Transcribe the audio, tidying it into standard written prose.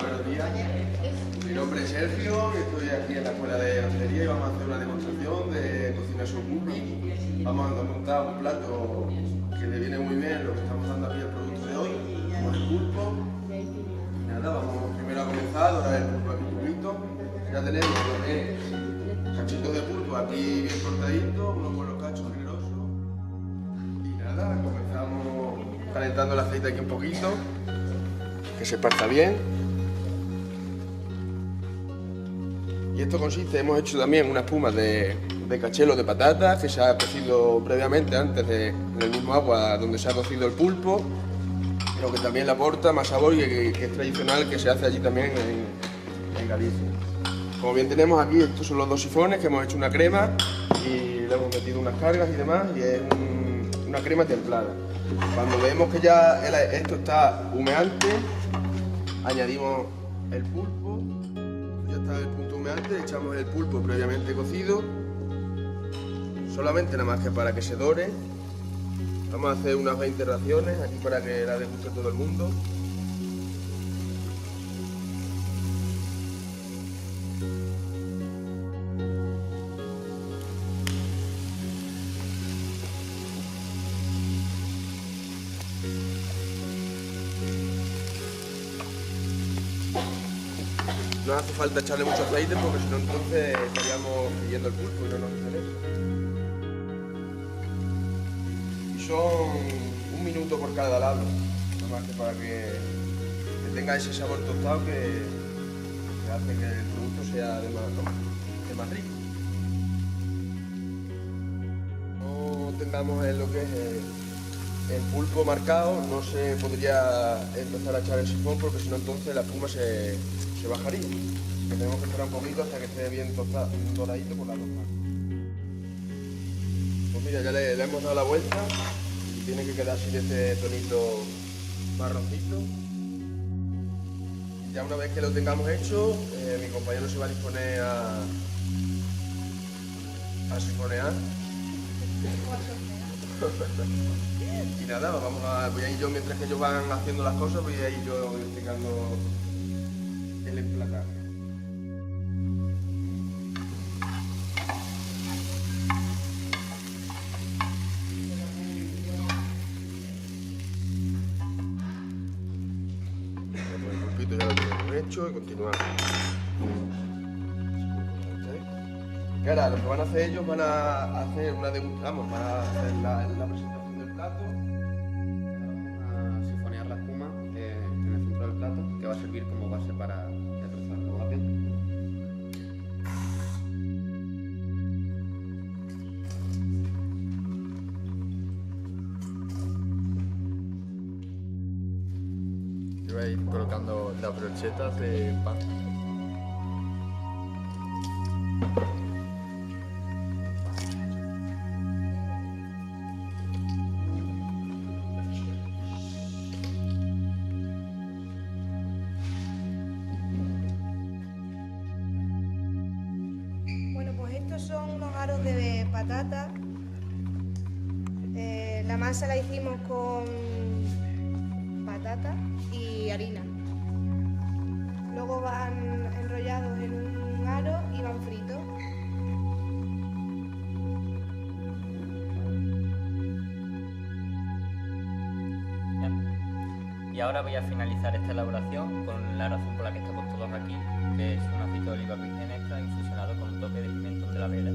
Buenos días, mi nombre es Sergio, estoy aquí en la escuela de hostelería y vamos a hacer una demostración de cocina sububi. Vamos a montar un plato que le viene muy bien lo que estamos dando aquí el producto de hoy, como el pulpo. Y nada, vamos primero a comenzar a dorar el pulpo aquí un poquito. Ya tenemos lo que es cachitos de pulpo aquí bien cortaditos, unos buenos cachos generosos. Y nada, comenzamos calentando el aceite aquí un poquito, que se parta bien. Y esto consiste, hemos hecho también una espuma de cachelo de patatas que se ha cocido previamente antes en el mismo agua donde se ha cocido el pulpo, lo que también le aporta más sabor y que es tradicional, que se hace allí también en Galicia. Como bien tenemos aquí, estos son los dos sifones que hemos hecho una crema y le hemos metido unas cargas y demás, y es una crema templada. Cuando vemos que ya esto está humeante, añadimos el pulpo. Ya está el punto humeante, echamos el pulpo previamente cocido, solamente nada más que para que se dore. Vamos a hacer unas 20 raciones aquí para que la deguste todo el mundo. No hace falta echarle mucho aceite porque si no entonces estaríamos friendo el pulpo y no nos interesa. Y son 1 minuto por cada lado, nada más que para que tenga ese sabor tostado que hace que el producto sea de más rico. No tengamos en lo que es el pulpo marcado, no se podría empezar a echar el sifón porque si no entonces la espuma se bajaría. Que tenemos que esperar un poquito hasta que esté bien tostado, doradito por las dos partes. Pues mira, ya le hemos dado la vuelta y tiene que quedar así de este tonito marroncito. Y ya una vez que lo tengamos hecho, mi compañero se va a disponer a sifonear. Y nada, voy a ir yo mientras que ellos van haciendo las cosas, voy a ir yo explicando el emplataje. El pulpito ya lo tenemos hecho y continuamos. Y ahora lo que van a hacer ellos, van a hacer una degustación, van a hacer la presentación del plato. A sifonear la espuma en el centro del plato, que va a servir como base para retrozar luego la piel. Yo voy a ir colocando las brochetas de pan. Bueno, pues estos son unos aros de patata. La masa la hicimos con patata y harina. Luego van enrollados en un aro y van fritos. Y ahora voy a finalizar esta elaboración con la razón por la que estamos todos aquí, que es un aceite de oliva virgen extra infusionado con un toque de pimentón de la Vera.